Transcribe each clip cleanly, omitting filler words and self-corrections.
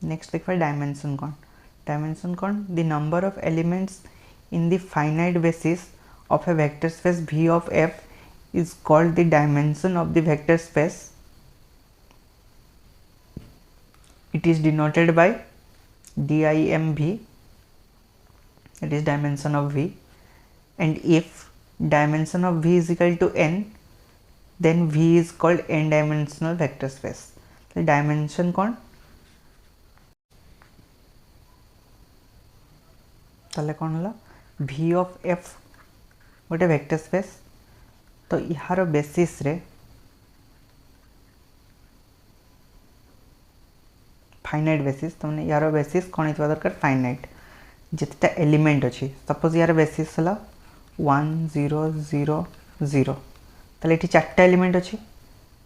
Next देखा dimension कौन the number of elements in the finite basis of a vector space V of f is called the dimension of the vector space. It is denoted by DIMV, it is dimension of V, and if dimension of V is equal to n, then V is called n dimensional vector space. So dimension कौन ताले कौन हला V of f गोटे vector space तो यार basis रे finite basis तो मैंने यार बेसिस कौन होता दरकार फाइनाइट जितना एलिमेंट अच्छी सपोज यार बेसिस है 1 0 0 0 ताले ये चार्टा एलिमेंट अच्छी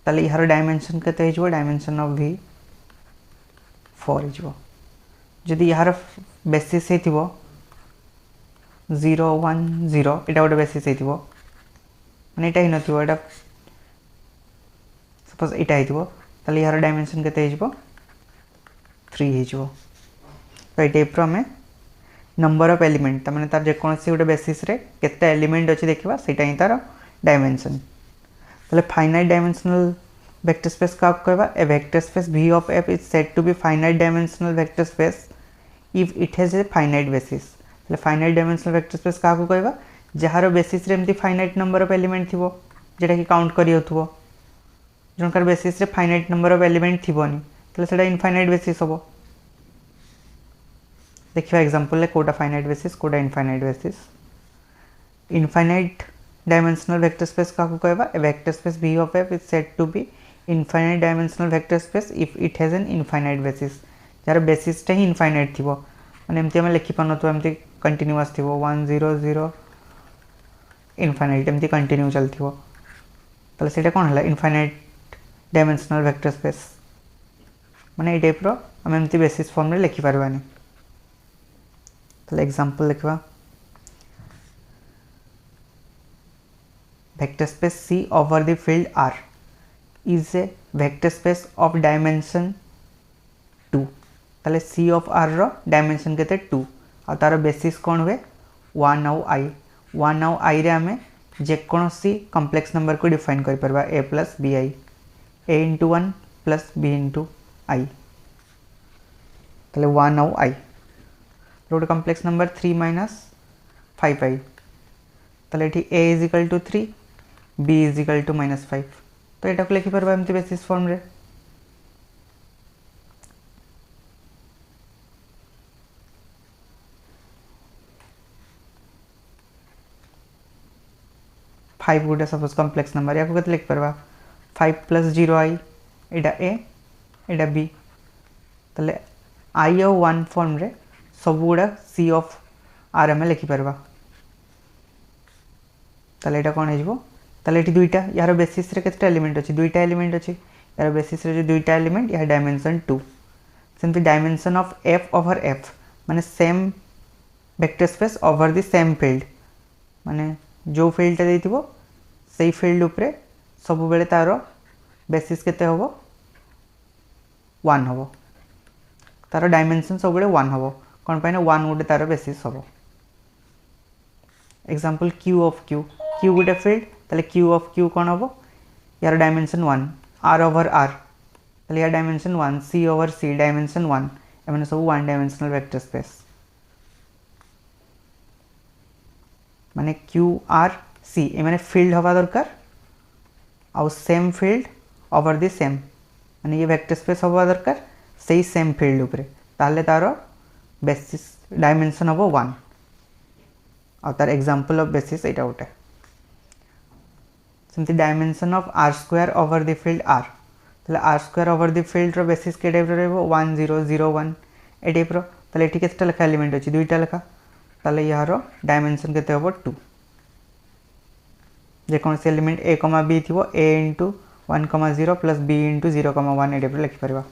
ताले यार डायमेंशन केते हो डायमेंशन ऑफ V 4 हो जदि यार बेसिस है 0 1 0 एटा गोटे बेसिस हो माने एटा ही नथिबो एटा सपोज एटा हितबो ताले यार डायमेंशन केते हिजबो 3 हो तो ये टाइप में नंबर ऑफ एलिमेंट तमाने तार जेकोसी गोटे बेसिस रे केते एलिमेंट अछि देखिबा सेटा ही तार डायमेंशन ताले फाइनाइट डायमेंशनल वेक्टर स्पेस का कहबा a vector space V of f is said to be finite dimensional vector space if it has a finite basis finite dimensional vector space क्या कहबा जार बेसिस रे एमती finite number of element थिबो जेटा कि count करि होथबो जनकर basis रे फाइनाइट नंबर ऑफ एलिमेंट थिबोनी तले सेटा इनफाइनाइट बेसिस होबो देखिबा एग्जांपल ले कोटा फाइनाइट बेसिस कोटा infinite basis infinite dimensional vector space का कहबा a vector space V of f is said to be infinite dimensional vector space if it has an infinite basis jar basis टा ही infinite थिबो माने एमती हम लिखि पानो तो एमती कंटिन्यूअस थी 1 0 0 इनफाइनाइट एमती कंटिन्यू चलती ताले सेटा कौन है इनफाइनाइट डायमेंशनल वेक्टर स्पेस माने ये टाइप आम एमती बेसिस फॉर्म रे लिखि पारबानी ताले एग्जांपल लिखवा vector space C over the field R is a vector space of dimension 2 ताले C of R row dimension केते 2 आ तार बेसिस कौन हुए 1 आउ आई रे आमे जेकोसी कॉम्प्लेक्स नंबर को डिफाइन कर परबा a plus bi a into 1 plus b into i ताले 1 आउ आई रोड कॉम्प्लेक्स नंबर 3 माइनस 5i ताले एठी a is equal to 3 b is equal to -5 तो एटा को लिखि परबा एमती बेसिस फॉर्म रे 5 गोटे सपोज कॉम्प्लेक्स नंबर या को लिख परबा 5 plus 0i Etah a Etah b तले i और 1 फॉर्म रे सब गुडा C of R में लिखि परबा तले एटा कोन हेजबो तले एटी दुईटा यार बेसिस रे केतटा एलिमेंट अछि दुईटा एलिमेंट अछि यार बेसिस रे जो दुईटा एलिमेंट या डायमेंशन 2 सेमती dimension of f over f माने same vector space over the same field माने जो फील्ड देथिबो सेही फील्ड उपरे सब बेले तारो बेसिस केते होबो 1 होबो तारो डायमेंशन सब बेले 1 होबो कोन पाइना 1 गोटे तारो बेसिस होबो एग्जांपल q ऑफ q गोटे फील्ड तले q ऑफ q कोन होबो यार डायमेंशन 1 r ओवर r तले यार dimension 1 c over c dimension 1 एमने सब 1 डायमेंशनल वेक्टर स्पेस माने q r c ए माने फील्ड हवा दरकार आउ same field over the same माने ये वेक्टर स्पेस हवा दरकार सेही सेम फील्ड ऊपर ताले तारो बेसिस डायमेंशन हबो 1 आ तार एग्जांपल ऑफ बेसिस एटा उठे सेमती dimension of r square over the field r ताले r square over the field row basis के टाइप रो रहबो 1 0 0 1 ए टाइप रो ताले एठी केतटा लेखा एलिमेंट अछि दुईटा लेखा ताले यारो डायमेंशन केते हबो 2 जे कौन से एलिमेंट a, b थी a into 1, 0 plus b into 0, 1 ए टाइप लिखिपर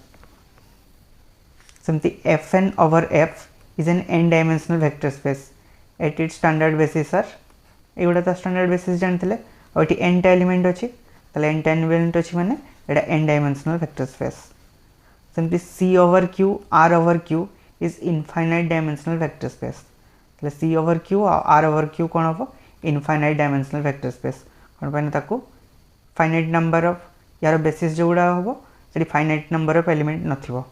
सेमती fn over f is an n dimensional vector space at its standard basis are एगुड़ा तो स्टैंडर्ड बेसिस जानते और ये n टा एलिमेंट अच्छी ताले n टा एलिमेंट अच्छी माने एटा n डायमेंशनल वेक्टर स्पेस सेमती C over Q R over Q is infinite dimensional vector space. तो C ओवर Q और R ओवर Q कौन हम इनफाइनाइट डायमेंशनल वेक्टर स्पेस कौन पाइन ताको फाइनाइट नंबर ऑफ यार बेसिस जो गुड़ा हम से फाइनाइट नंबर ऑफ एलिमेंट नथिबो।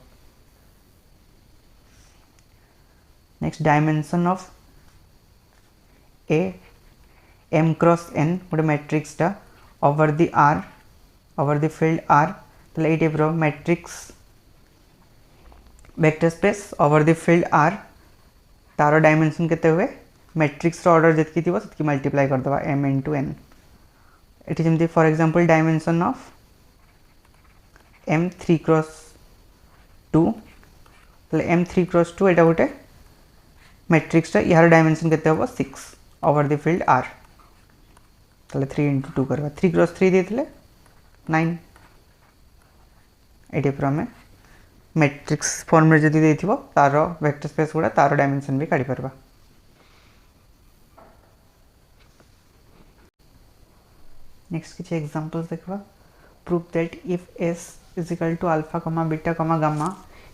Next dimension of a m cross n गोटे मैट्रिक्स टा over the R over the field R तो ये type matrix vector space over the field R तार डायमेंशन केते हुए मैट्रिक्स ऑर्डर जितकी थी सेतकी मल्टीप्लाई कर दवा m into n। ये जमती for example dimension of m 3 cross 2 तो m 3 क्रॉस 2 एटा गोटे मैट्रिक्स यार डायमेंशन केते हम 6 ओवर द फील्ड R। तो 3 into 2 करवा 3 क्रॉस 3 देते 9 ये आम मैट्रिक्स फॉर्म रे जदि देथिबो तार वेक्टर स्पेस गुड़ा तार डायमेंशन भी काढी परबा। नेक्स्ट किछि एग्जांपल्स देखबा। Prove that if S is equal to alpha comma beta comma gamma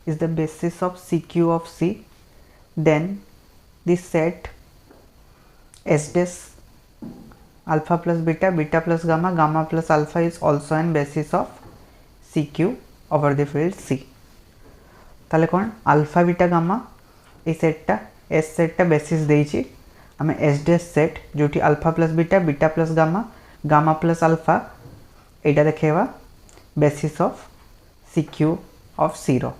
is the basis of CQ of C, then the set S dash alpha plus beta beta plus gamma gamma plus alpha is also an basis of CQ over the field C। ताले कौन alpha beta gamma ये सेटटा S सेटटा basis देइछि आमे S dash set जोटी alpha plus beta plus gamma plus alpha एटा देखेबा basis of CQ of 0।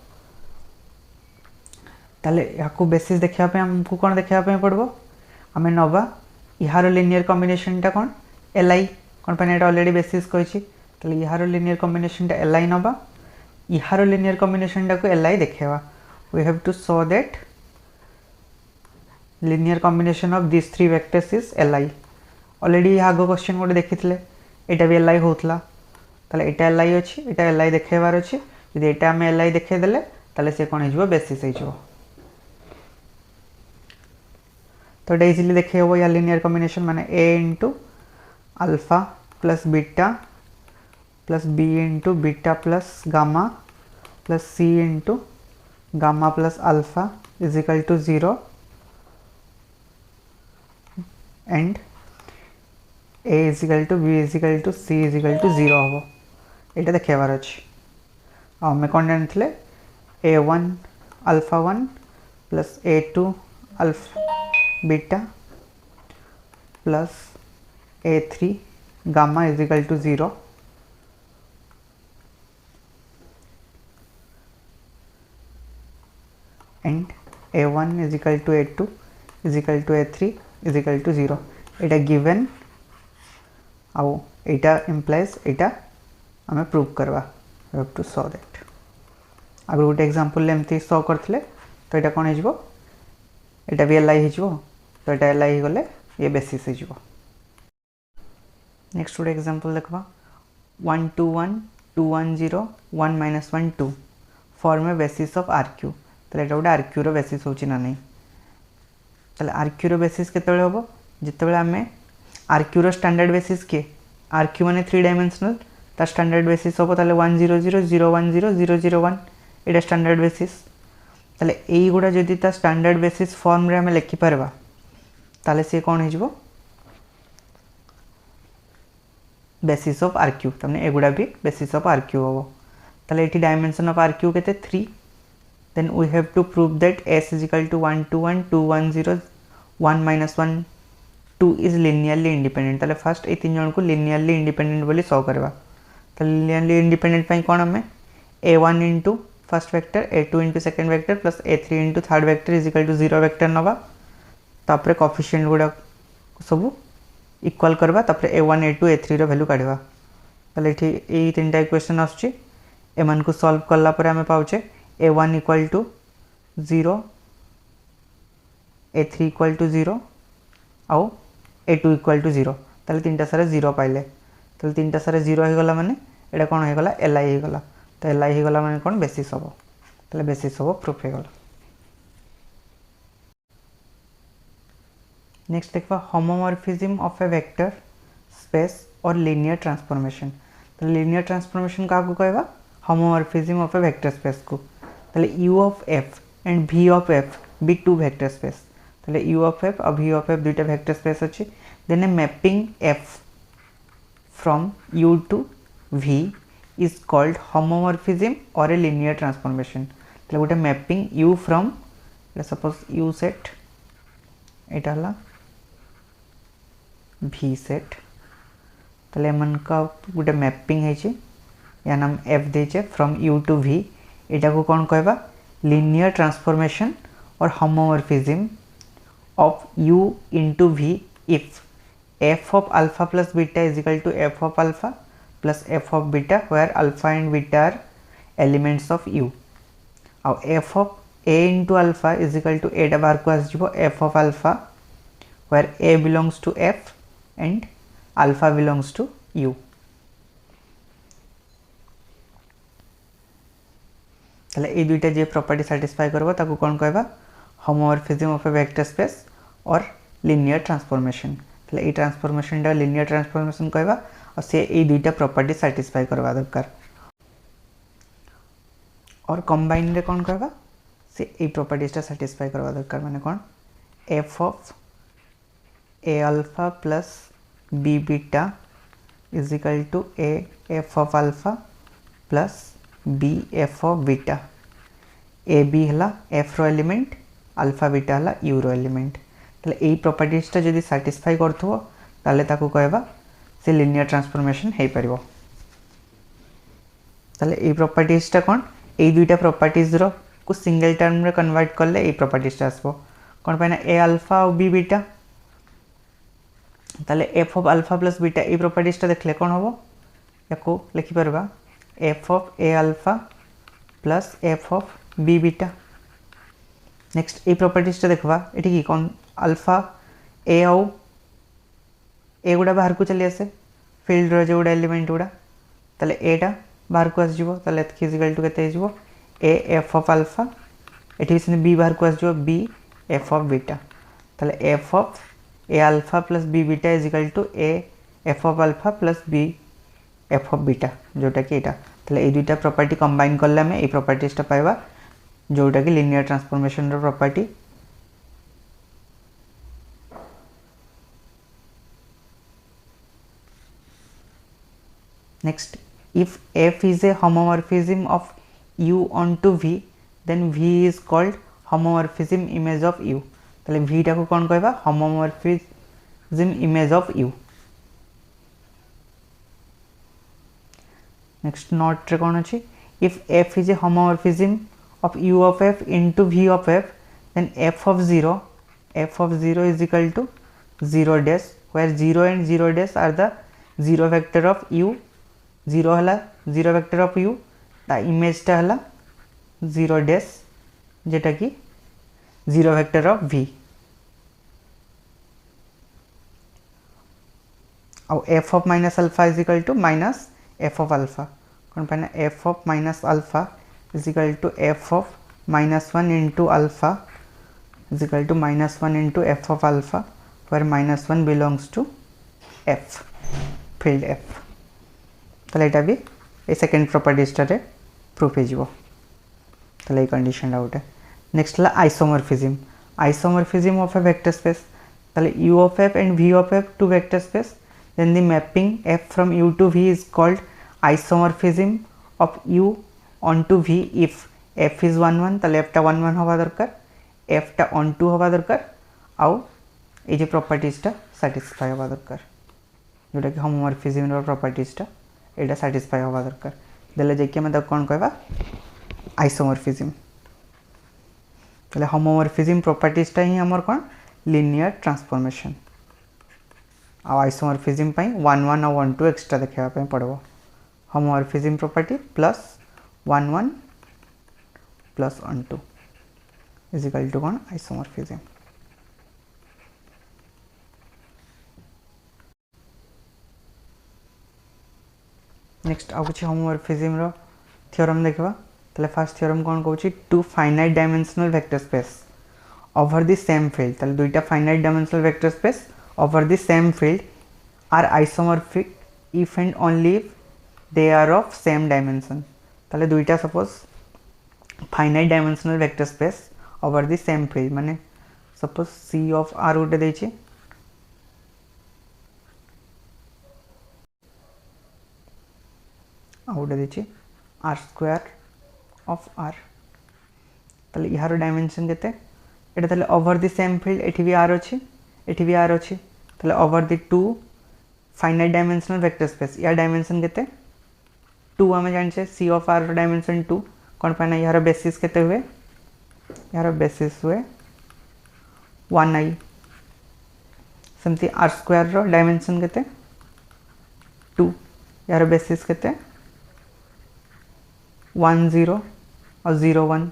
ताले याकू basis देखिया पे हमको कौन देखिया पे पड़बो आमे नबा यार लिनियर कॉम्बिनेशन टा कौन Li कौन पे एटा ऑलरेडी बेसिस कहिछि ताले यार लिनियर कॉम्बिनेशन टा Li नबा यार लिनियर कॉम्बिनेशन टा को Li देखेबा। We have to show that linear combination of this three vectors is Li। Already आगो क्वेश्चन गोटे देखिथिले एटा भी Li होतला ताले एटा Li अछि एटा Li देखेबार अछि यदि एटा हम Li देखे देले ताले से कोन हिजबो बेसिस हिजबो। तो एटा इजीली देखे हो या लिनियर कॉम्बिनेशन माने A into alpha plus beta plus B into beta plus gamma plus C into gamma plus alpha is equal to 0 and A is equal to B is equal to C is equal to 0 हम ये देखेबार अच्छे आम कौन जानते A1 alpha 1 plus A2 alpha beta plus A3 gamma is equal to 0 and A1 is equal to A2 is equal to A3 is equal to 0 Etah given आउ एटा implies एटा आमे prove करवा। We have to show that आगु गोटे example एमती show करथिले तो एटा कोन हिजबो एटा भी Li हिजबो तो एटा Li ही गले ये बेसिस हिजबो। नेक्स्ट गोटे एग्जांपल देखबा 1 2 1 2 1 0 1 minus 1 2 form A basis of RQ। तो एटा गोटे RQ रो बेसिस होची ना नहीं तले RQ रो बेसिस केतेबेले होबो जेतेबेले आमे RQ रो स्टैंडर्ड बेसिस के RQ माने 3 डायमेंशनल ता स्टैंडर्ड बेसिस होबो ताले 1 0 0 0 1 0 0 0 1 एटा स्टैंडर्ड बेसिस ताले एई गुडा जदि ता स्टैंडर्ड बेसिस फॉर्म रे हमें लिखि परबा ताले से कोन हिजबो बेसिस ऑफ RQ तमने एगुडा भी बेसिस ऑफ RQ होबो ताले एटी डायमेंशन ऑफ RQ केते 3 then we have to prove that S is equal to 1 2 1 2 1 0 1 minus 1 2 is linearly independent ताले फर्स्ट ए तीन जन को linearly independent बोली शो करबा। तो linearly independent पई कोन हमें A1 into first vector A2 into second vector plus A3 into third vector is equal to 0 vector नबा तापरे कोएफिशिएंट गुडा सब इक्वल करबा तापरे A1 A2 A3 रो वैल्यू काढबा। ताले एठी ए तीनटा इक्वेशन आछी एमान को सॉल्व करला पर हमें पाउचे A1 equal to 0 A3 equal to 0 आउ A2 equal to 0 ताले तीनटा सारे 0 पाइले ताले तीनटा सारे 0 हो गला माने एटा कोन हो गला Li हो गला तो Li हो गला माने कोन बेसिस होबो ताले बेसिस होबो प्रूफ हो गला। नेक्स्ट देखबा homomorphism of a vector space और लीनियर ट्रांसफॉर्मेशन। तो लीनियर ट्रांसफॉर्मेशन का को कहबा homomorphism of a vector space को ताले u of f and v of f be two vector space ताले u ऑफ f और v ऑफ f दुईटा वेक्टर स्पेस अच्छी then a mapping f from u to v is called homomorphism or a linear transformation ताले गोटे mapping u from suppose u set एटा हला v set ताले मन का गोटे मैपिंग है या नाम f देचे फ्रॉम u टू v एटा को कौन कहबा linear transformation or homomorphism of u into v if f of alpha plus beta is equal to f of alpha plus f of beta where alpha and beta are elements of u और f of a into alpha is equal to a बार को आसजिवो f of alpha where a belongs to f and alpha belongs to u ताले ए दुईटा जे property satisfy करबो ताको कोन कहबा homomorphism of a vector space और linear transformation ताले ए transformation डा linear transformation कहबा और से ए दुईटा प्रॉपर्टी सैटिस्फाई करबा दरकार और कंबाइन रे कोन कहबा से ए प्रॉपर्टीज सैटिस्फाई करवा दरकार माने कोन f of a alpha plus b beta is equal to a f of alpha plus b f of beta a b हला f रो एलिमेंट अल्फा बीटा हला u रो एलिमेंट ताले ए प्रॉपर्टीज जदी सैटिस्फाई करथो ताले ताको कहबा से लिनियर ट्रांसफॉर्मेशन हे परिबो ताले ए प्रॉपर्टीज कोन ए दुईटा प्रॉपर्टीज रो को सिंगल टर्म रे कन्वर्ट करले ए प्रॉपर्टीज आसबो कोन पाइना a अल्फा और b बीटा ताले f of alpha plus beta A properties देखले कोन होबो याको लिखि परबा f of a alpha plus f of b beta next A properties देखबा एठी की कोन अल्फा a आउ ए गुडा बाहर को चली आसे फील्ड रो जे गुडा एलिमेंट गुडा ताले एटा बाहर को आस जिवो ताले इक्वल टू केते जिवो a f ऑफ अल्फा एठी से b बाहर को आस जिवो b f ऑफ बीटा ताले f of a alpha plus b beta is equal to a f of alpha plus b f of beta जोटा कि एटा ताले ए दुईटा प्रॉपर्टी कंबाइन करले हमें ए प्रॉपर्टीज टा पाइबा जोटा कि लिनियर ट्रांसफॉर्मेशन रो property next if f is a homomorphism of u onto v then v is called homomorphism image of u ताले v टा को कौन कहबा homomorphism image of u next note रे कौन अछि if f is a homomorphism of u of f into v of f then f of 0 is equal to 0 dash where 0 and 0 dash are the 0 vector of u 0 हला 0 vector of u ता image टा हला 0 dash जेटा कि 0 vector of v और f of minus alpha is equal to minus f of alpha कौन पाना f of minus alpha is equal to f of minus 1 into alpha is equal to minus 1 into f of alpha where minus 1 belongs to f field f ताले एटा भी ए second properties रे proof हे जिवो ताले कंडीशन आउट है next ला isomorphism of a vector space ताले u of f and v of f two vector space then the mapping f from u to v is called isomorphism of u onto v if f is 1 1 ताले f टा 1 1 होबा दरकार f टा onto होबा दरकार आउ ए जे properties टा satisfy होबा दरकार जोटा कि होमोमॉर्फिज्म रो प्रॉपर्टीज टा एटा सैटिस्फाई होबा दरकार देले जे कि मतलब कोन कहबा आइसोमॉर्फिज्म ताले होमोमॉर्फिज्म प्रॉपर्टीज टा ही हमर कोन लिनियर ट्रांसफॉर्मेशन आ आइसोमॉर्फिज्म पई 1 1 और 1 2 एक्स्ट्रा देखा पई पड़बो homomorphism property plus 1 1 plus 1 2 is equal to कोन आइसोमॉर्फिज्म नेक्स्ट आउ कुछ होमोमॉर्फिज्म रो थ्योरम देखबा तले फर्स्ट थ्योरम कोन कहउची two finite dimensional vector space over the same field तले दुईटा finite dimensional vector space over the same field are isomorphic if and only if they are of same dimension ताले दुईटा suppose finite dimensional vector space over the same field माने suppose C of are गोटे देछि आ गोटे देछि are square of are ताले यार dimension केते एटा ताले ओवर द सेम फील्ड एठी भी आर अछि एठी भी आर अछि ताले over the two finite dimensional vector space या डायमेंशन केते 2 आमे जानछे सी ऑफ आर डायमेंशन 2 कोन पाना यार बेसिस केते हुए यार बेसिस हुए 1i सेमती आर स्क्वायर रो डायमेंशन केते 2 यार बेसिस केते 1 0 और 0 1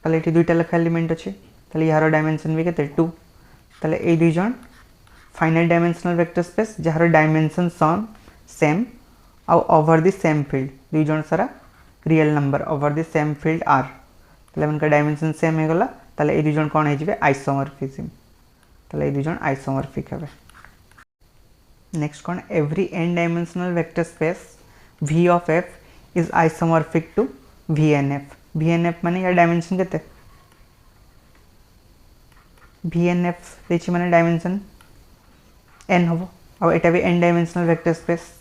ताले एठी दुईटा लेखा एलिमेंट अछि ताले यार डायमेंशन भी केते 2 ताले ए दुई जण फाइनाइट डायमेंशनल वेक्टर स्पेस जहार डायमेंशन सेम आउ ओवर द सेम फील्ड दुई जण सारा real number over the same field are ताले उनका डायमेंशन सेम हे गला ताले ए दुई जण कोन हे जिवे आइसोमॉर्फिज्म ताले ए दुई जण आइसोमॉर्फिक हेबे नेक्स्ट कोन every n dimensional vector space v of f is isomorphic to vnf माने या डायमेंशन केते vnf देछि माने डायमेंशन n होबो आ एटा भी n dimensional vector space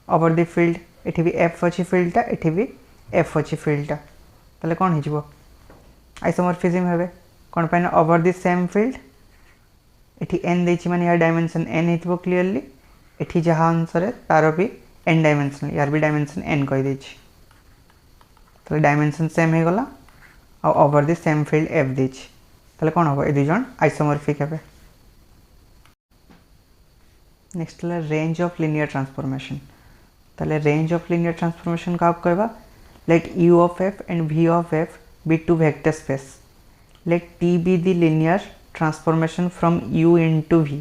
over the field एठी भी f अछि फील्डटा एठी भी f अछि फील्डटा ताले कोन हिजबो आइसोमॉर्फिज्म हेबे कोन पाइना ओवर द सेम फील्ड एठी n देछि माने या डायमेंशन n हितबो क्लियरली एठी जहां आंसर तारो भी n डायमेंशनल यार भी डायमेंशन n कहि देछि ताले डायमेंशन सेम हे गला आ over the same field f देछि ताले कोन होबो ए दुई जण आइसोमॉर्फिक हेबे नेक्स्ट ला रेंज ऑफ लीनियर ट्रांसफॉर्मेशन ताले रेंज ऑफ लीनियर ट्रांसफॉर्मेशन का कहबा let u of f and v of f be two vector space let t be the linear transformation from u into v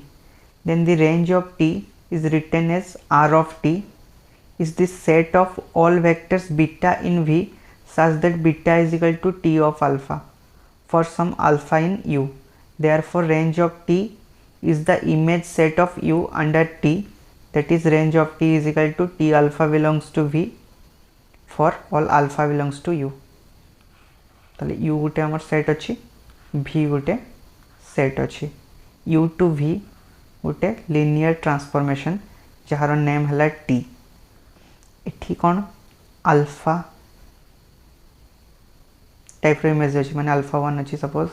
then the range of t is written as r of t is the set of all vectors beta in v such that beta is equal to t of alpha for some alpha in u therefore range of t is the image set of u under t that is range of t is equal to t alpha belongs to v for all alpha belongs to u ताले u गुटे हमर set अछि v गुटे set अछि u to v Gute linear transformation जहार name हला t एठी कोन alpha type रो image अछि माने alpha 1 अछि suppose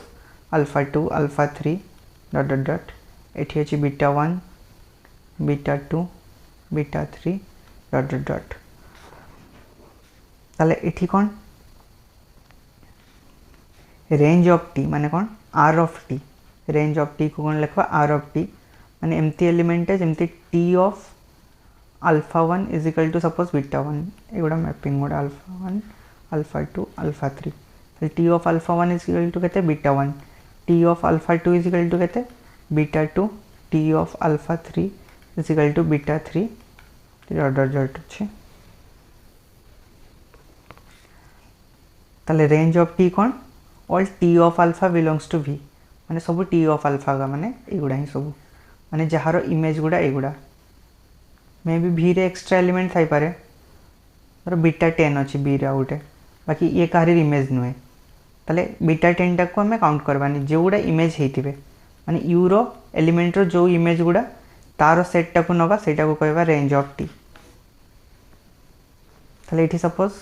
alpha 2 alpha 3 dot dot dot एठी अछि beta 1 beta 2 beta 3 dot dot dot ताले एठी कोन रेंज ऑफ टी माने कोन r of T range of T को कोन लिखवा r ऑफ टी माने एम्ति एलिमेंट है जेम्ति t of alpha 1 is equal to suppose beta 1 एगुडा मैपिंग गुडा अल्फा 1 अल्फा 2 अल्फा 3 तो t of alpha 1 is equal to कहते beta 1 t of alpha 2 is equal to कहते beta 2 t of alpha 3 is equal to beta 3 dot dot dot अछि ताले range of t कोन all t of alpha belongs to v माने सब t of alpha का माने एगुडा ही सब माने जहारो इमेज गुडा एगुडा मे बी v रे एक्स्ट्रा एलिमेंट थाई पारे और बीटा 10 अछि b रे आउटे बाकी ये काहरी इमेज नुए ताले बीटा 10 टा को हमें काउंट करबानी जे गुडा इमेज हेतिबे माने u रो एलिमेंट रो जो इमेज गुडा तारो सेट टा को नबा सेटा को कहबा रेंज ऑफ t ताले एठी सपोज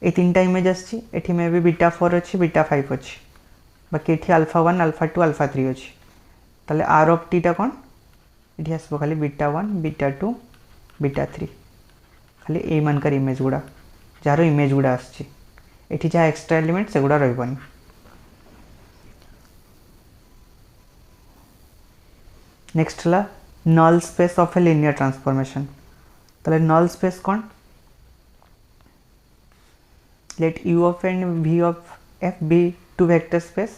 ए तीनटा इमेज अछि एठी मे बी बीटा 4 अछि बीटा 5 अछि बाकी एठी अल्फा 1 अल्फा 2 अल्फा 3 अछि ताले r ऑफ t टा कोन एठी आसबो खाली बीटा 1 बीटा 2 बीटा 3 खाली ए मानकर इमेज गुडा जारो इमेज गुडा आछि एठी जा एक्स्ट्रा एलिमेंट से गुडा रहबनी नेक्स्ट ला null space of a linear transformation ताले नल स्पेस कोन let u of n v of f be two vector space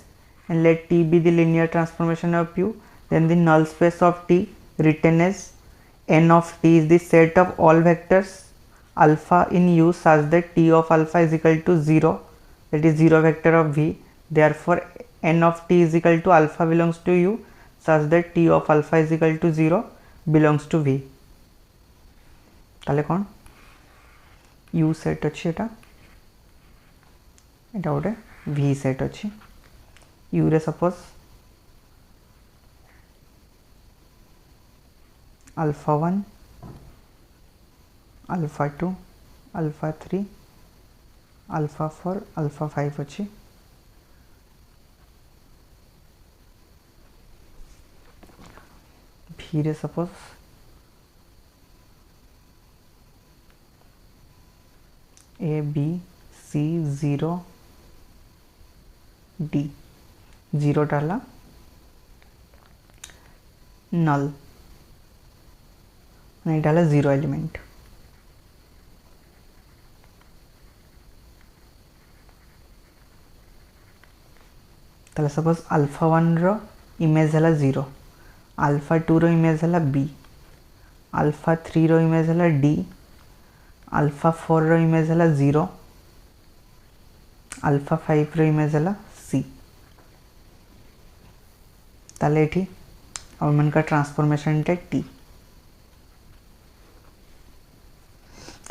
and let t be the linear transformation of u then the null space of t written as n of t is the set of all vectors alpha in u such that t of alpha is equal to 0 that is 0 vector of v therefore n of t is equal to alpha belongs to u such that t of alpha is equal to 0 belongs to v ताले कौन you set अच्छी एटा गोटे V set अच्छी U रे suppose alpha 1 alpha 2 alpha 3 alpha 4 alpha 5 अच्छी V रे suppose A B C 0 D 0 डाला नल नहीं डाला 0 एलिमेंट ताले सपोज अल्फा 1 रो इमेज है 0 अल्फा 2 रो इमेज है बी अल्फा 3 रो इमेज है डी अल्फा 4 रो इमेज है 0 अल्फा 5 रो इमेज है सी ताले एठी और मन का ट्रांसफॉर्मेशन टे टी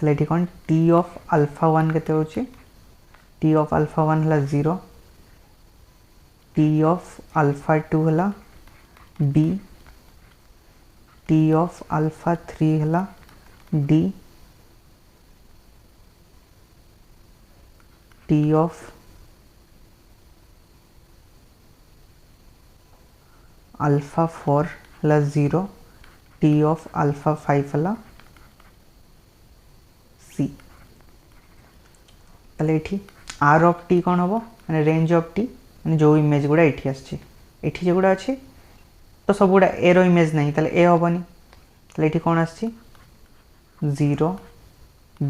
ताले एठी कोन टी ऑफ अल्फा 1 केते होची टी ऑफ अल्फा 1 हला 0 टी ऑफ अल्फा 2 हला बी टी ऑफ अल्फा 3 हला डी टी ऑफ अल्फा 4 हला 0 टी ऑफ अल्फा 5 हला सी ताले एठी आर ऑफ टी कौन हम माने रेंज ऑफ टी माने जो इमेज गुड़ा एठी आछी एठी जे गुड़ा अछि तो सब गुड़ा ए रो इमेज नहीं ताले ए होबनी ताले एठी कौन आछी 0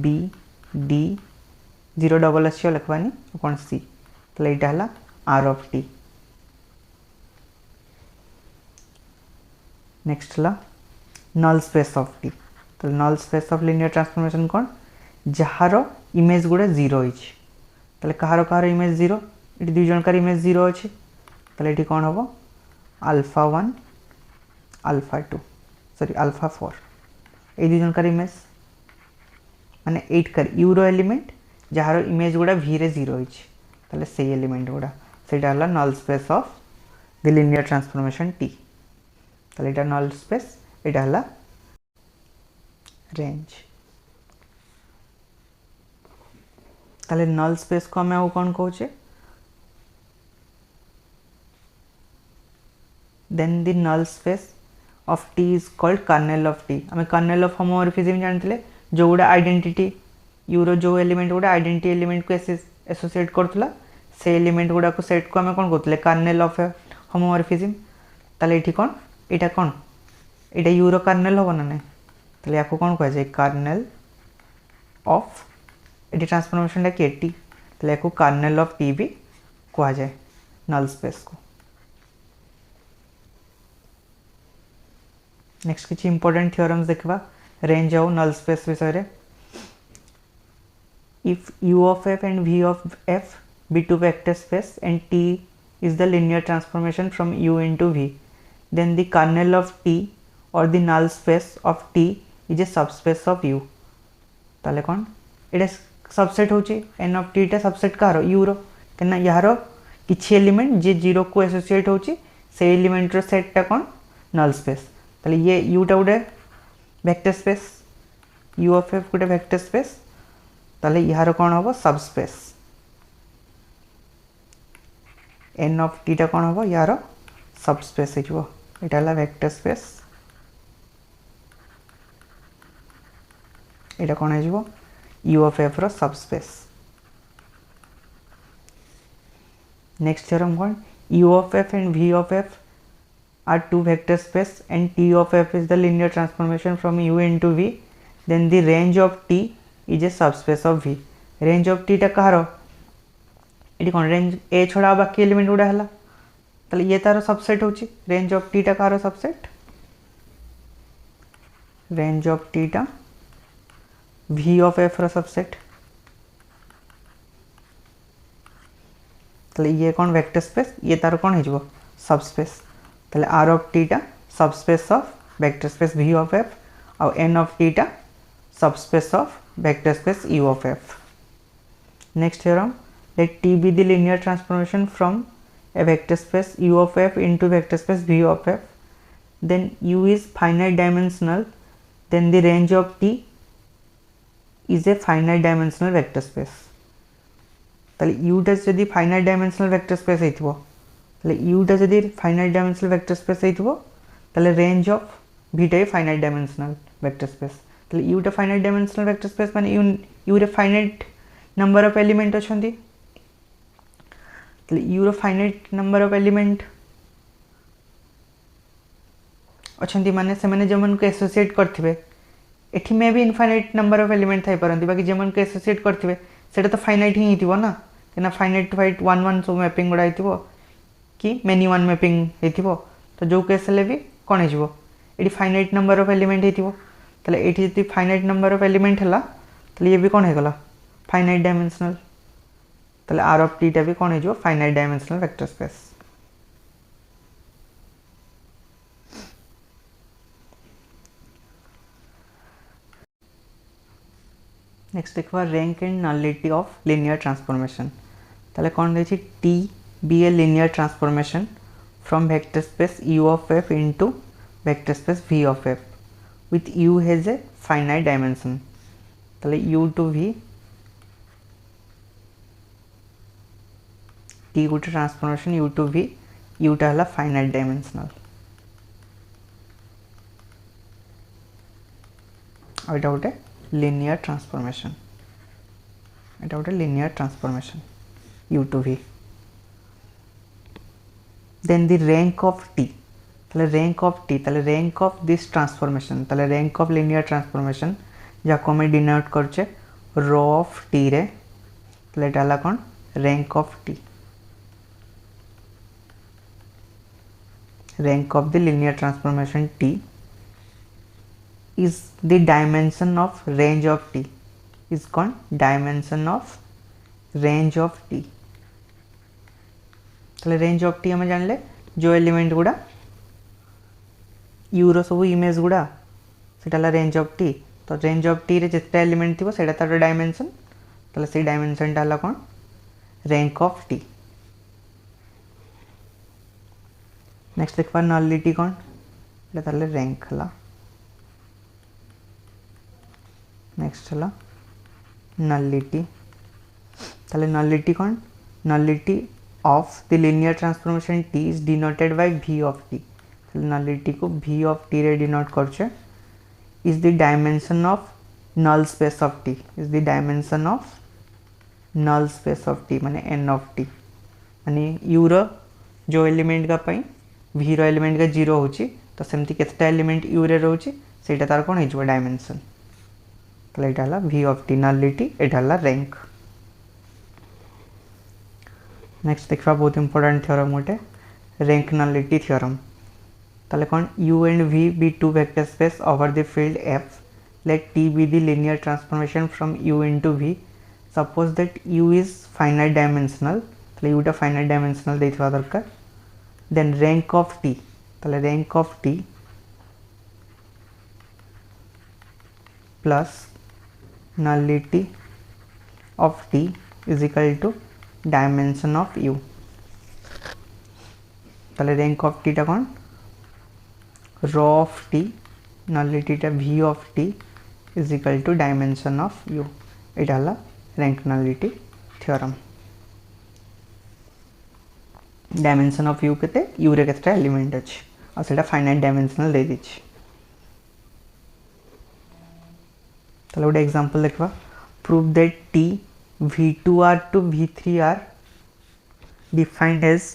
बी डी 0 डबल आछी लिखवानी कौन सी ताले एटा हला आर ऑफ टी नेक्स्ट हला नल स्पेस ऑफ टी तो null space of linear transformation कौन जहार इमेज गुड़ा 0 होइछि ताले कहार कहार इमेज 0 एटी दुई जनकार इमेज 0 अछि ताले एटी कौन हबो अल्फा 1 अल्फा 2 सॉरी अल्फा 4 ए दुई जनकार इमेज माने 8 कर यू रो एलिमेंट जहार इमेज गुड़ा वी रे 0 होइछि ताले से एलिमेंट गुड़ा सेटा हला null space of the linear transformation T ताले एटा नल स्पेस एटा हला रेंज ताले नल स्पेस को हमें कौन कहूचे then the null space of T is called kernel of T हमें कर्नेल ऑफ होमोमॉर्फिज्म जानते जो गुड़ा आइडेंटिटी यूरो जो एलिमेंट गुड़ा आइडेंटिटी एलिमेंट को एसोसिएट करथला से एलिमेंट गुड़ा को सेट को हमें कौन कहते कर्नेल ऑफ होमोमॉर्फिज्म ताले एठी कौन एटा यूरो कर्नेल होबो ना नहीं ताले याको कौन कह जाए कर्नेल ऑफ एटी ट्रांसफॉर्मेशन के टी ताले याको कर्नेल ऑफ टी भी कह जाए नल स्पेस को नेक्स्ट किछि इंपोर्टेंट थ्योरम्स देखबा रेंज ऑफ नल स्पेस विषय रे if u of f and v of f be two vector space and t is the linear transformation from u into v then the kernel of t or the null space of t is a subspace of u ताले कौन एटा subset होची n of t टा subset car u रो केना यार किछि element जे 0 को associate होची से एलिमेंट रो सेट टा कौन नल स्पेस ताले ये u टा उडे vector space u of f गुटे वेक्टर स्पेस ताले यार कौन हबो सबस्पेस n of t टा कौन हबो यार सबस्पेस हिजबो एटा ला वेक्टर स्पेस एटा कौन हिजबो u of f रो सबस्पेस नेक्स्ट थ्योरम कौन u of f and v of f are two vector space and t of f is the linear transformation from u into v then the range of t is a subspace of v range of t टा कहारो eighty कौन range a छोड़ा बाकी element गुड़ा हला ताले ये तारो सबसेट होची रेंज ऑफ टी टा कहारो सबसेट रेंज ऑफ टी टा v of f रो सबसेट ताले ये कौन वेक्टर स्पेस ये तारो कौन हिजबो सबस्पेस ताले r of t टा subspace of vector space v of f और n of t टा subspace of vector space u of f. Next theorem, let T be the linear transformation from a vector space u of f into vector space v of f, then u is finite dimensional, then the range of T is a finite dimensional vector space. ताले u टा जदि finite dimensional vector space हेतिबो, ताले u टा जदि finite dimensional vector space हेतिबो, ताले range of v टा finite dimensional vector space. ताले u टा finite dimensional vector space माने u रे finite number of element अछंती, ताले u row finite number of element अछंती माने से माने जमन को एसोसिएट करथिबे एठी में भी इनफाइनाइट नंबर ऑफ एलिमेंट थाई परंती, बाकी जमन को एसोसिएट करथिबे सेटा तो फाइनाइट ही हितिबो ना, केना फाइनाइट टू फाइट 1 1 सब मैपिंग गुडा हितिबो कि मेनी वन मैपिंग हितिबो, तो जो केस ले भी कोन हिजिबो एठी फाइनाइट नंबर ऑफ एलिमेंट हितिबो, तले एठी जति फाइनाइट नंबर ऑफ एलिमेंट हला तले ये भी कोन हे गला फाइनाइट डायमेंशनल, तले r ऑफ t टा भी कोन हिजिबो finite dimensional vector space. Next देखा rank and nullity of linear transformation. ताले कौन देखी T be a linear transformation from vector space u of f into vector space v of f with u has a finite dimension. ताले u to v t गोटे transformation u to v u टा हला finite dimensional. और एटा गोटे linear transformation, এটা ওটা linear transformation u to v. then the rank of t, তাহলে rank of t, তাহলে rank of this transformation, তাহলে rank of linear transformation যাকে আমি ডিনোট করছে rho of t রে, তাহলে এটা হলো কোন rank of t, rank of the linear transformation t is the dimension of range of t, is called dimension of range of t. तो range of t हमें जान ले जो एलिमेंट गुड़ा u रो सब इमेज गुड़ा सेटा ला range of t, तो range of t रे जितना एलिमेंट थी वो सेटा तार डायमेंशन, तो से डायमेंशन डाला कौन rank of t. नेक्स्ट देखा नलिटी कौन ले ताले रैंक हला. नेक्स्ट हला नलिटी, ताले नलिटी कौन nullity of the linear transformation t is denoted by v of t. Nullity को v ऑफ t रे डिनोट करछे is the dimension of null space of t, is the dimension of null space of t माने n of t, माने u रो जो element का पई v रो element का 0 होची, तो सेमती केतटा एलिमेंट u रे रहउची सेटा तार कोन हिजबो डायमेंशन. तो ये हला v ऑफ t नलिटी, एटा हला रैंक. नेक्स्ट देखा बहुत इंपोर्टेंट थ्योरम गोटे रैंक नलिटी थ्योरम. ताले कौन u and v be two vector space over the field f, let t be the linear transformation from u into v, suppose that u is finite dimensional, ताले u टा finite dimensional देथिबा दरकार. Then rank of t, ताले rank of t plus nullity of t is equal to dimension of u. ताले rank of t टा कौन rho of t, nullity टा v of t is equal to dimension of u. एटा हला rank nullity theorem. dimension of u केते u रे केतेटा element अछि आ सेटा finite dimensional दे दिछि. चलो गोटे एग्जांपल देखा prove that t v2r to v3r defined as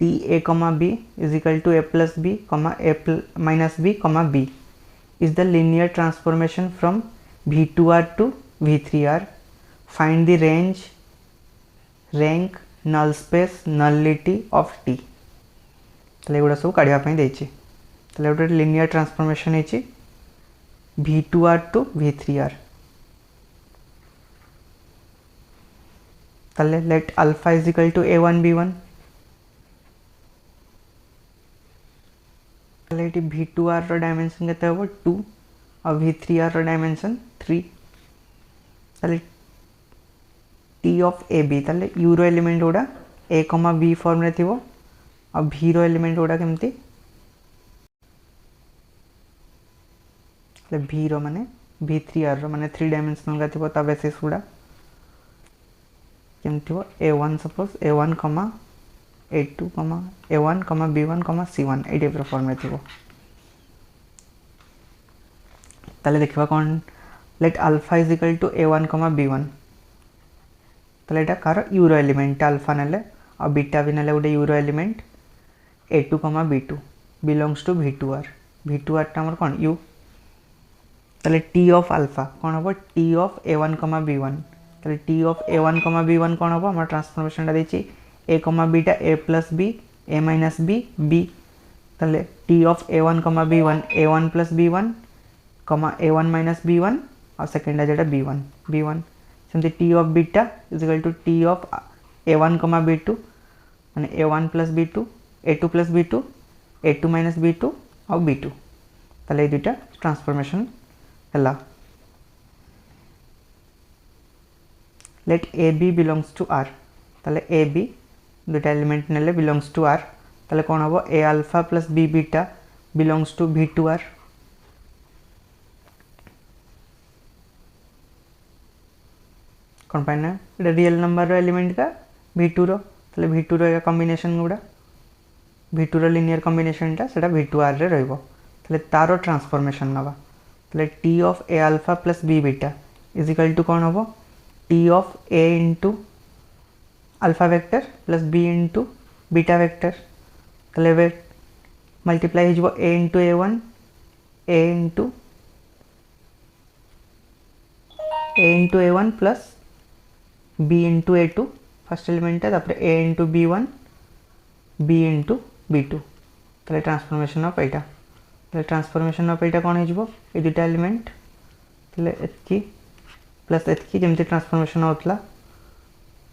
t a comma b is equal to a plus b comma a minus b comma b is the linear transformation from v2r to v3r. find the range, rank, null space, nullity of t. तले गुड़ा सब काढ़िया पई देछि. तले गोटे linear transformation हेछि v2r to v3r. तले let alpha is equal to a1 b1. तले v2r रो dimension केते हो 2 और v3r रो डायमेंशन 3. ताले टी ऑफ ए बी ताले यू रो एलिमेंट गुड़ा ए कमा बी फॉर्म रे थिवो आ भी रो एलिमेंट गुड़ा केमती ताले भी रो माने v3r रो माने 3 डायमेंशनल का थिवो ता बेसिस गुड़ा केमती हो a1 सपोज a1 कमा a2 कमा a1 कमा b1 कमा c1 ए टाइप रो फॉर्म रे थिवो ताले देखिबा कोन let alpha is equal to a1 comma b1 ताले एटा कार यूरो एलिमेंट अल्फा नेले और बीटा भी नेले गोटे यूरो एलिमेंट a2 कमा b2 बिलोंग्स टू v2r टा हमर कोन u ताले t ऑफ अल्फा कोन होबो t of a1 comma b1 ताले t of a1 comma b1 कोन होबो हमर ट्रांसफॉर्मेशन टा देछि a कमा b टा a plus b a minus b b ताले t of a1 comma b1 a1 plus b1 कमा a1 माइनस b1 और सेकंड है जेटा b1 सेमती t of beta is equal to t of a1 comma b2 माने a1 plus b2 a2 plus b2 a2 minus b2 और b2 ताले ए दुटा transformation हला let ab belongs to r ताले ab दुटा एलिमेंट नेले बिलोंग्स टू r ताले कोन हबो a alpha plus b beta belongs to v2r कौन पाइना ये रियल नंबर रो एलिमेंट का v2 रो तले v2 रो एक कॉम्बिनेशन गुडा v2 रो लिनियर कॉम्बिनेशन टा सेटा v2r रे रहइबो तले तारो ट्रांसफॉर्मेशन नबा तले t of a alpha plus b beta is equal to कौन हबो t of a into alpha vector plus b into beta vector तले वे मल्टीप्लाई हिजबो a into a1 a into a1 plus b into a2 first element है तापर a into b1 b into b2 ताले transformation of एटा ताले transformation of एटा कोन हिजबो ए दुटा element ताले एतकी plus एतकी जेमति transformation होतला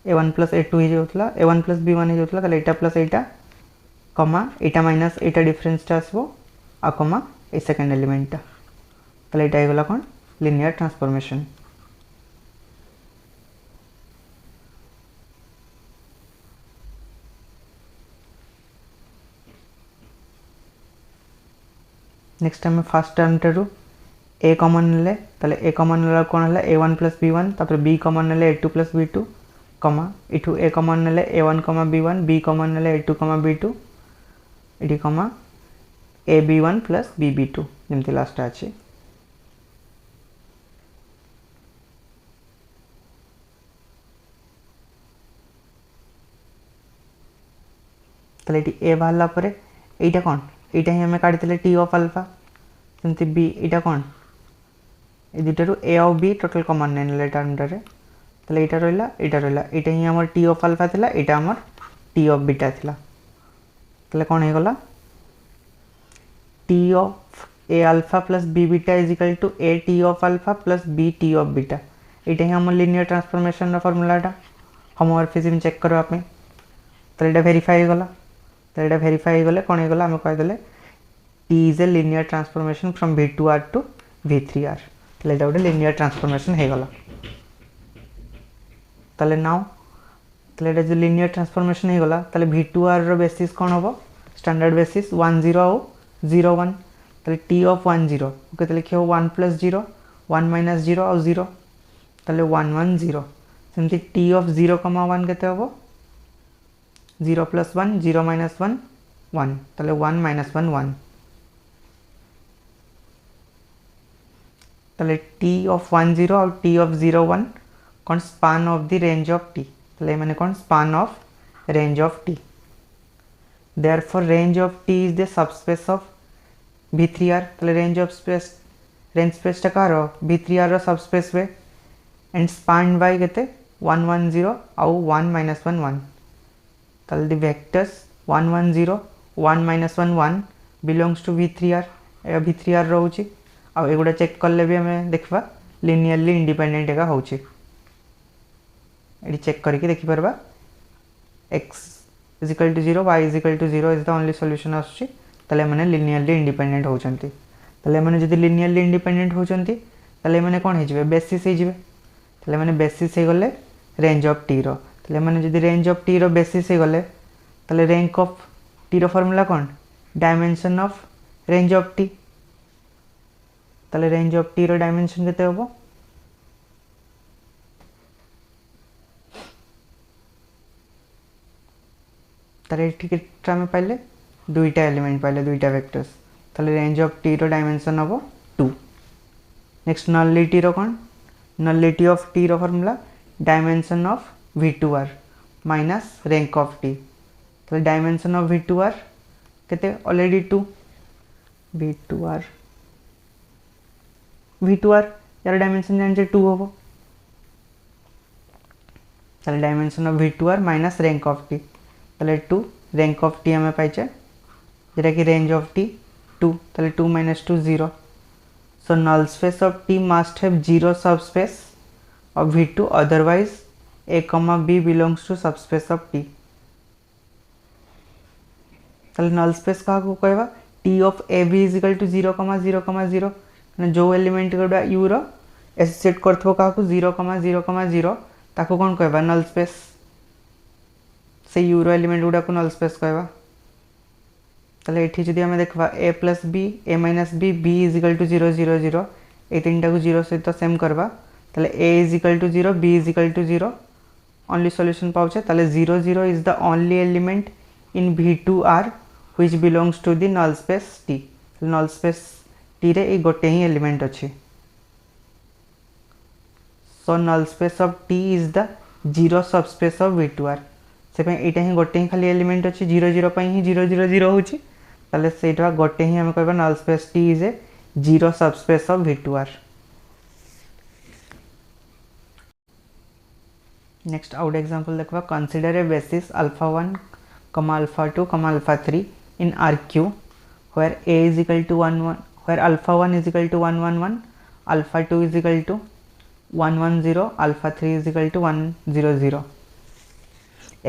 a1 plus a2 his होतला a1 plus b1 his होतला ताले एटा प्लस एटा कमा एटा माइनस एटा डिफरेंस टा आसबो आ कमा ए सेकंड एलिमेंट टा ताले एटा हेगला कोन linear transformation next time first term to a common ले ताले ए कॉमन ले कोन हला a1 प्लस b1 तापर b कॉमन ले a2 प्लस b2 कमा इठू a कॉमन ले a1 comma b1 b common ले a2 कमा b2 इठी कमा ab1 प्लस bb2 जेमति लास्ट आछि ताले इठी a बाहला परे एटा कोन एटा ही हमें काढितले t of alpha सेमति b Etah cone A दुटारु a और b टोटल कॉमन नेले टर्म रे तले एटा रहला एटा ही हमर t ऑफ अल्फा थिला एटा हमर t ऑफ बीटा थिला तले कोन हे गला t of a alpha plus b beta is equal to a t of alpha plus b t of beta एटा ही हमर लीनियर ट्रांसफॉर्मेशन रा फार्मूलाटा होमोमॉर्फिज्म चेक करो आपे तले एटा वेरीफाई हे गला तो ये वेरीफाई गले कौन हो गला आम कहीदे T is a linear transformation from v2r to v3r तो गोटे लिनियर ट्रांसफॉर्मेशन हो गला ताले नाउ ताले जो लिनियर ट्रांसफॉर्मेशन हो गला ताले v2r रो बेसिस कौन हम स्टैंडर्ड बेसिस 1 0 और 0 1 ताले t ऑफ 1 0 ओके तो लिखे 1 प्लस 0 1 माइनस 0 और 0 ताले 1 1 0 सेमती t ऑफ 0 कमा 1 केते हम 0 प्लस 1 0 माइनस 1 1 ताले 1 माइनस 1 1 ताले t ऑफ 1 0 और t ऑफ 0 1 कौन span of the range of t ताले माने कौन span of range of t therefore range of t is the subspace of v3r ताले रेंज स्पेस टा कार v3r रो सबस्पेस वे एंड स्पान बाय केते 1 1 0 और 1 माइनस 1 1 ताले the vectors 1 1 0 1 minus 1 1 belongs to v3r ए v3r रहउची आ एगुडा चेक करले भी हमें देखबा लिनियरली इंडिपेंडेंट एका होउची एडी चेक करके देखि परबा x is equal to 0 y is equal to 0 is the only solution आछी ताले माने लिनियरली इंडिपेंडेंट होचंती ताले माने जदि लिनियरली इंडिपेंडेंट होचंती ताले माने कोन हे जिवे बेसिस हे जिवे ताले माने बेसिस हे गले रेंज ऑफ टी रो ताले माने जदि रेंज ऑफ टी रो बेसिस हे गले ताले रैंक ऑफ टी रो फॉर्मूला कोन dimension of range of T ताले रेंज ऑफ टी रो डायमेंशन केते होबो ताले एठी केटा में पाइले दुईटा एलिमेंट पाइले दुईटा वेक्टर्स ताले रेंज ऑफ टी रो डायमेंशन होबो 2 नेक्स्ट नलिटी रो कोन नलिटी ऑफ टी रो formula dimension of v2r minus rank of T तो डायमेंशन ऑफ v2r केते ऑलरेडी 2 v2r यार डायमेंशन जान 2 होबो ताले dimension of v2r minus rank of T ताले 2 रैंक ऑफ टी हमें पाइचे जेटा कि रेंज ऑफ टी 2 ताले 2 minus 2 0 so null space of t must have 0 subspace of v2 otherwise a comma b belongs to subspace of t ताले null space का को कहबा t of a b is equal to 0 0 माने जो element गुडा u रो associate करथबो का को 0 0 ताको कोन कहबा null space से u रो एलिमेंट गुडा को null space कहबा ताले एठी जदि हमें देखबा a plus b a minus b b is equal to 0 0 0 ए तीनटा को 0 सहित सेम करबा ताले a is equal to 0 b is equal to 0 only solution पाउचे ताले 0 0 is the only element in v2r which belongs to the null space t null space t रे ए गोटे ही element अछि so null space of t is the 0 subspace of v2r से पे एटा ही गोटे ही खाली element अछि 0 0 पई ही 0 0 0 होछि ताले सेटा गोटे ही हम कहबा null space t is a 0 subspace of v2r next out example देखबा consider a basis alpha 1 alpha 2 alpha 3 in rq where a is equal to 1 1 where alpha 1 is equal to 1 1 1 alpha 2 is equal to 1 1 0 alpha 3 is equal to 1 0 0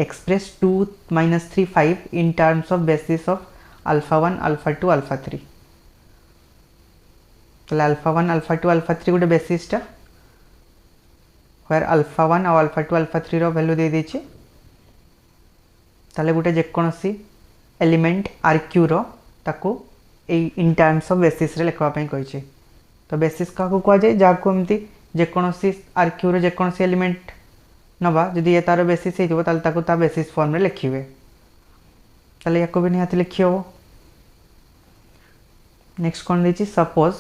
express 2 minus 3 5 in terms of basis of alpha 1 alpha 2 alpha 3 तो alpha 1 alpha 2 alpha 3 गोटे basis टा where alpha 1 और alpha 2 alpha 3 रो value दे देछि ताले गोटे जेकोनसी element rq रो ताको ए in terms of basis रे लिखवा पई कहिछि तो बेसिस का को कह जाय जा को एमती जेकोनसी rq रो जेकोनसी एलिमेंट नबा जदि ये तार बेसिस हे जबो ताले ताको ता बेसिस फॉर्म रे लिखिबे ताले याको भी निहाती लिखियो नेक्स्ट कोन देछि सपोज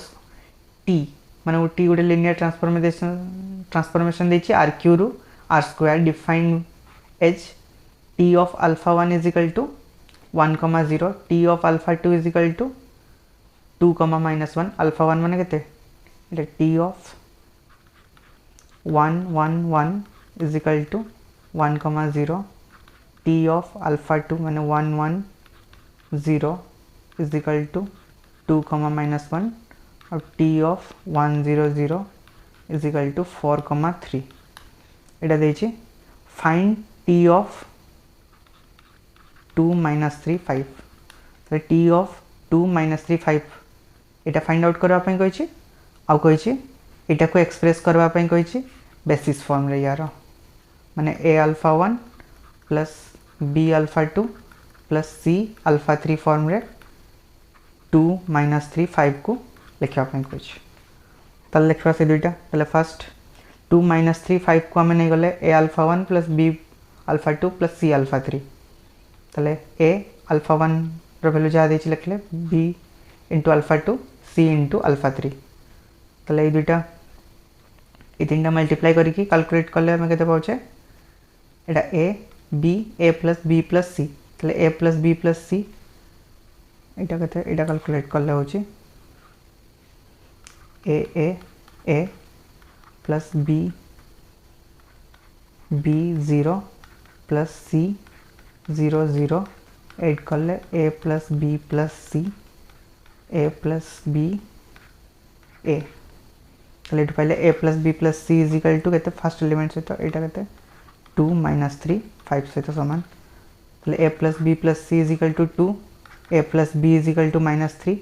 t माने t गोटे लिनियर ट्रांसफॉर्मेशन देछि rq रो r square defined as t of alpha 1 is equal to 1 comma 0 t of alpha 2 is equal to 2 comma minus 1 alpha 1 माने केते एटा t of 1 1 1 is equal to 1 comma 0 t of alpha 2 माने 1 1 0 is equal to 2 comma minus 1 और t of 1 0 0 is equal to 4 comma 3 एटा देछि find t of 2 minus 3 5 तो t of 2 minus 3 5 Etah find out करबा पई कहिछि आ कहिछि एटा को express करबा पई कहिछि basis form रे यार माने a alpha 1 plus b alpha 2 plus c alpha 3 form रे 2 minus 3 5 को लिखबा पई कहिछि तले लिखबा से दुईटा तले फर्स्ट 2 minus 3 5 को हमें नै गले a alpha 1 plus b alpha 2 plus c alpha 3 तले a alpha 1 रो वैल्यू जा देछि लिखले b into alpha 2 c into alpha 3 तले ए दुईटा ए तीनटा मल्टीप्लाई करके कैलकुलेट करले हमें केते पाउछे एटा a plus b plus c तले a plus b plus c एटा केते एटा कैलकुलेट करले होछि a plus b 0 plus c 0 0 add कर ले a plus b plus c a plus b a let पहले a plus b plus c is equal to कहते first element से तो एटा कहते 2 minus 3 5 से तो समान पहले a plus b plus c is equal to 2 a plus b is equal to minus 3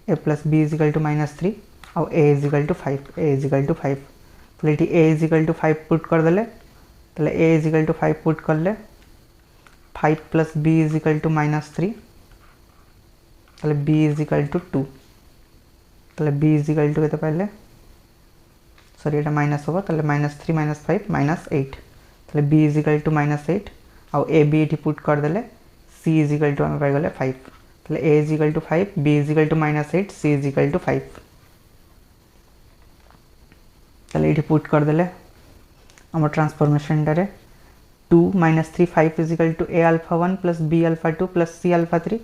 a plus b is equal to minus 3 और a is equal to 5 a is equal to 5 ये A is equal to 5 put करदे A is equal to 5 put कले 5 plus B is equal to -3 B is equal to 2 B is equal to के पहले sorry ये minus हम तो -3 -5 -8 B is equal to -8 आउ A B ये put करदे सी इज इक्वल टू आम पाइगले 5 तो a is equal to 5 b is equal to -8 c is equal to 5 तो ये पुट करदे आम ट्रांसफॉर्मेशन टारे 2 - 3 5 is equal to a alpha 1 plus b alpha 2 plus c alpha 3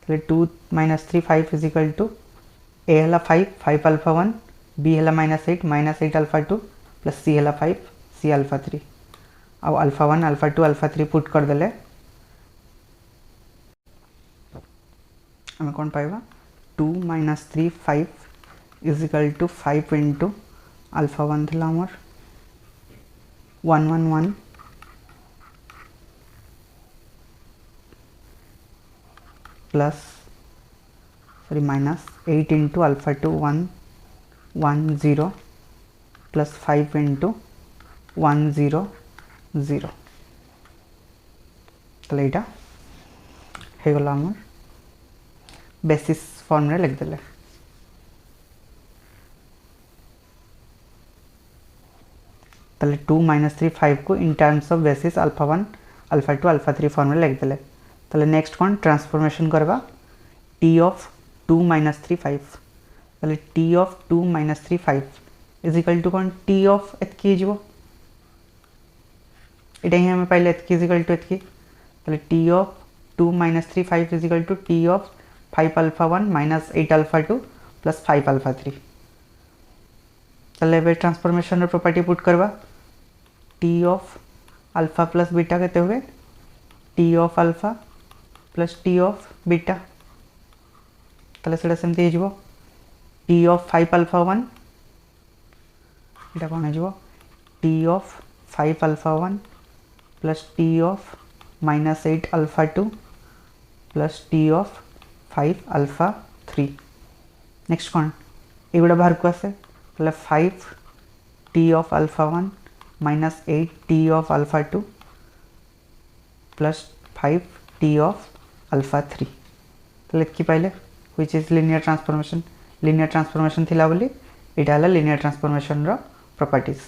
तो 2 - 3 5 इज इक्वल टू ए है 5 5 अल्फा 1 बी है -8 अल्फा 2 प्लस सी है 5 सी alpha 3 आउ अल्फा 1 अल्फा 2 अल्फा 3 पुट करदे आम कौन पाइबा 2 - 3 5 is equal to 5 into alpha 1 थी आमर 1 1 1 plus sorry -8 into alpha 2 1 1 0 plus 5 into 1 0 0 तो यहाँ होगला आमर बेसिस फॉर्म रे लिखदे ताले 2 - 3 5 को in terms of basis alpha 1 alpha 2 alpha 3 form रे लिखदे ताले नेक्स्ट कौन ट्रांसफॉर्मेशन करवा टी ऑफ 2 - 3 5 ताले T of 2 - 3 5 is equal to कौन टी ऑफ एतकी जीवो इटा ही हमें पहले एतकी इज इक्वल टू एतकी ताले T of 2 - 3 5 is equal to T of 5 alpha 1 -8 alpha 2 plus 5 alpha 3 ताले ट्रांसफॉर्मेशन रे प्रॉपर्टी पुट करवा T of alpha plus beta केते हुए T of alpha plus T of beta ताले सेटा सेमती हो टी ऑफ 5 अल्फा 1 इटा कौन हो T of 5 alpha 1 plus T of -8 alpha 2 plus T of 5 alpha 3 next कौन एगुड़ा बाहर को आसे 5 T of alpha 1 -8 T of alpha 2 plus 5 T of alpha 3 तो लिखी पहले व्हिच इज लिनियर ट्रांसफॉर्मेशन थिला बोली इटा हला लिनियर ट्रांसफॉर्मेशन रो प्रॉपर्टीज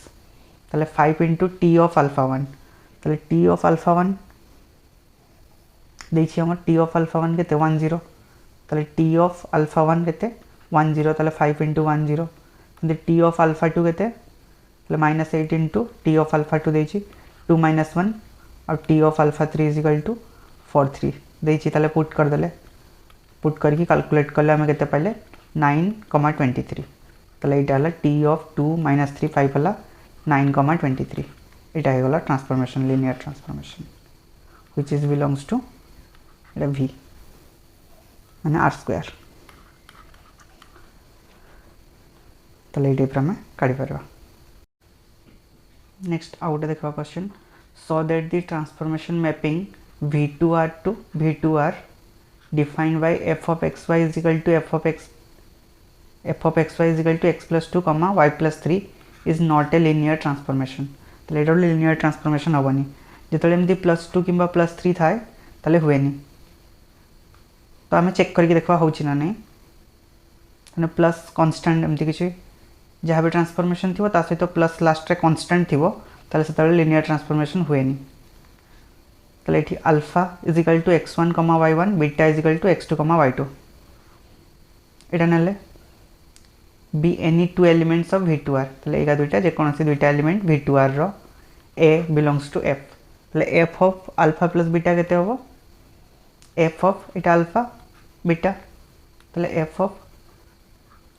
ताले 5 इंटू टी ऑफ अल्फा 1 ताले टी ऑफ अल्फा 1 देखिए हमर टी ऑफ अल्फा 1 केते 1 0 ताले टी ऑफ अल्फा 1 केते 1 0 ताले 5 इंटू 1 0 टी ऑफ अल्फा 2 केते -8 इंटू टी ऑफ अल्फा 2 देछि 2 - 1 और T of alpha 3 is equal to 4 3 देछि ताले पुट कर देले पुट करके कैलकुलेट करले हमें केते पहले 9,23 ताले इटा हला टी ऑफ 2 - 3 5 हला 9,23 इटा हे गला transformation linear transformation which is belongs to इटा v माने r² ताले इटे प्रमे काढी परबा नेक्स्ट आउट देखा question so that the transformation mapping v2r to v2r defined by f of xy is equal to f of xy is equal to x plus 2 comma y plus 3 is not a linear transformation तो ये linear transformation हेनी जो एमती +2 कि +3 थाए ताले हुएनी तो आम चेक करके देखा हो नहीं प्लस कन्स्टाट एमती किसी जहाँ भी ट्रांसफॉर्मेशन थी सहित प्लस लास्ट रे कन्स्टाट थी से लिनियर ट्रांसफॉर्मेशन हुएनी तो ये alpha is equal to x1 y1 beta is equal to x2 y2 यहाँ ना be any 2 elements of v2r तो ये दुईटा जेकोसी दुईटा एलिमेंट v2r रो a बिलोंग्स टू f तो f of alpha plus beta केते होबो f ऑफ इटा अल्फा बीटा तो f ऑफ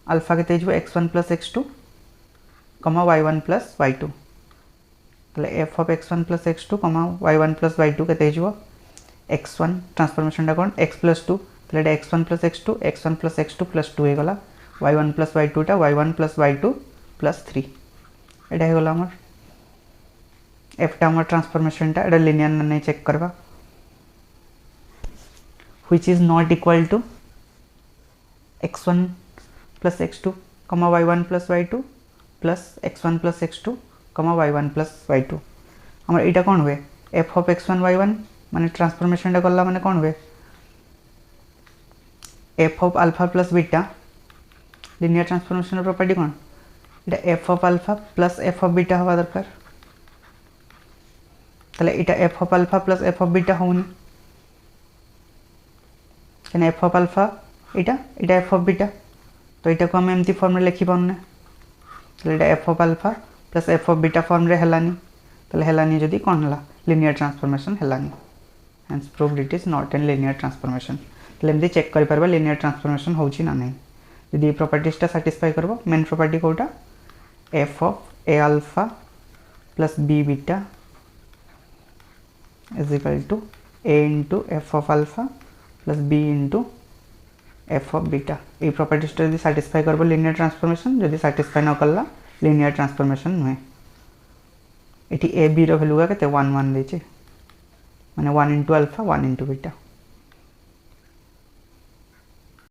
अल्फा केते हो x1 plus x2 y1 plus y2 तो f of x1 plus x2 y1 plus y2 केते हो x1 ट्रांसफॉर्मेशन कौन x प्लस 2 तो x1 प्लस x2 प्लस 2 होगा y1 प्लस y2 टा y1 प्लस y2 प्लस 3 यहाँ होगा आमर एफ टा आमर ट्रांसफॉर्मेशन टा एटा लिनियर ना नहीं चेक करवा which is not equal to x1 plus x2 y1 plus y2 plus x1 plus x2 comma y1 plus y2 आमर यहाँ कौन हुए f ऑफ x1 y1 माने ट्रांसफॉर्मेशन कला माने कौन हुए f of alpha plus beta linear transformation property कौन इटा f of alpha plus f of beta हवा दरकार ताले इटा f of alpha plus f of beta होनी क्या f ऑफ अल्फा इटा f ऑफ बीटा तो यहाँ को आम एमती फॉर्म रे लिखि पारने ताले इटा f of alpha plus f of beta form रे हेलानी ताले हेलानी जदी कौन हला लिनियर ट्रांसफॉर्मेशन हेलानी hence proved it is not an linear transformation ताले एमती चेक करि परबा लिनियर ट्रांसफॉर्मेशन होची ना नहीं जदी ये प्रॉपर्टीज टा सैटिस्फाई करबो मेन प्रॉपर्टी कोटा f of a alpha plus b beta is equal to a into f of alpha plus b into f of beta ये प्रॉपर्टीज टा जदी सैटिस्फाई करबो लिनियर ट्रांसफॉर्मेशन जदी सैटिस्फाई न करला लिनियर ट्रांसफॉर्मेशन नुहे इटी a b रो वैल्यू केते 1 1 देचे माने 1 इंटू अल्फा 1 इंटू बीटा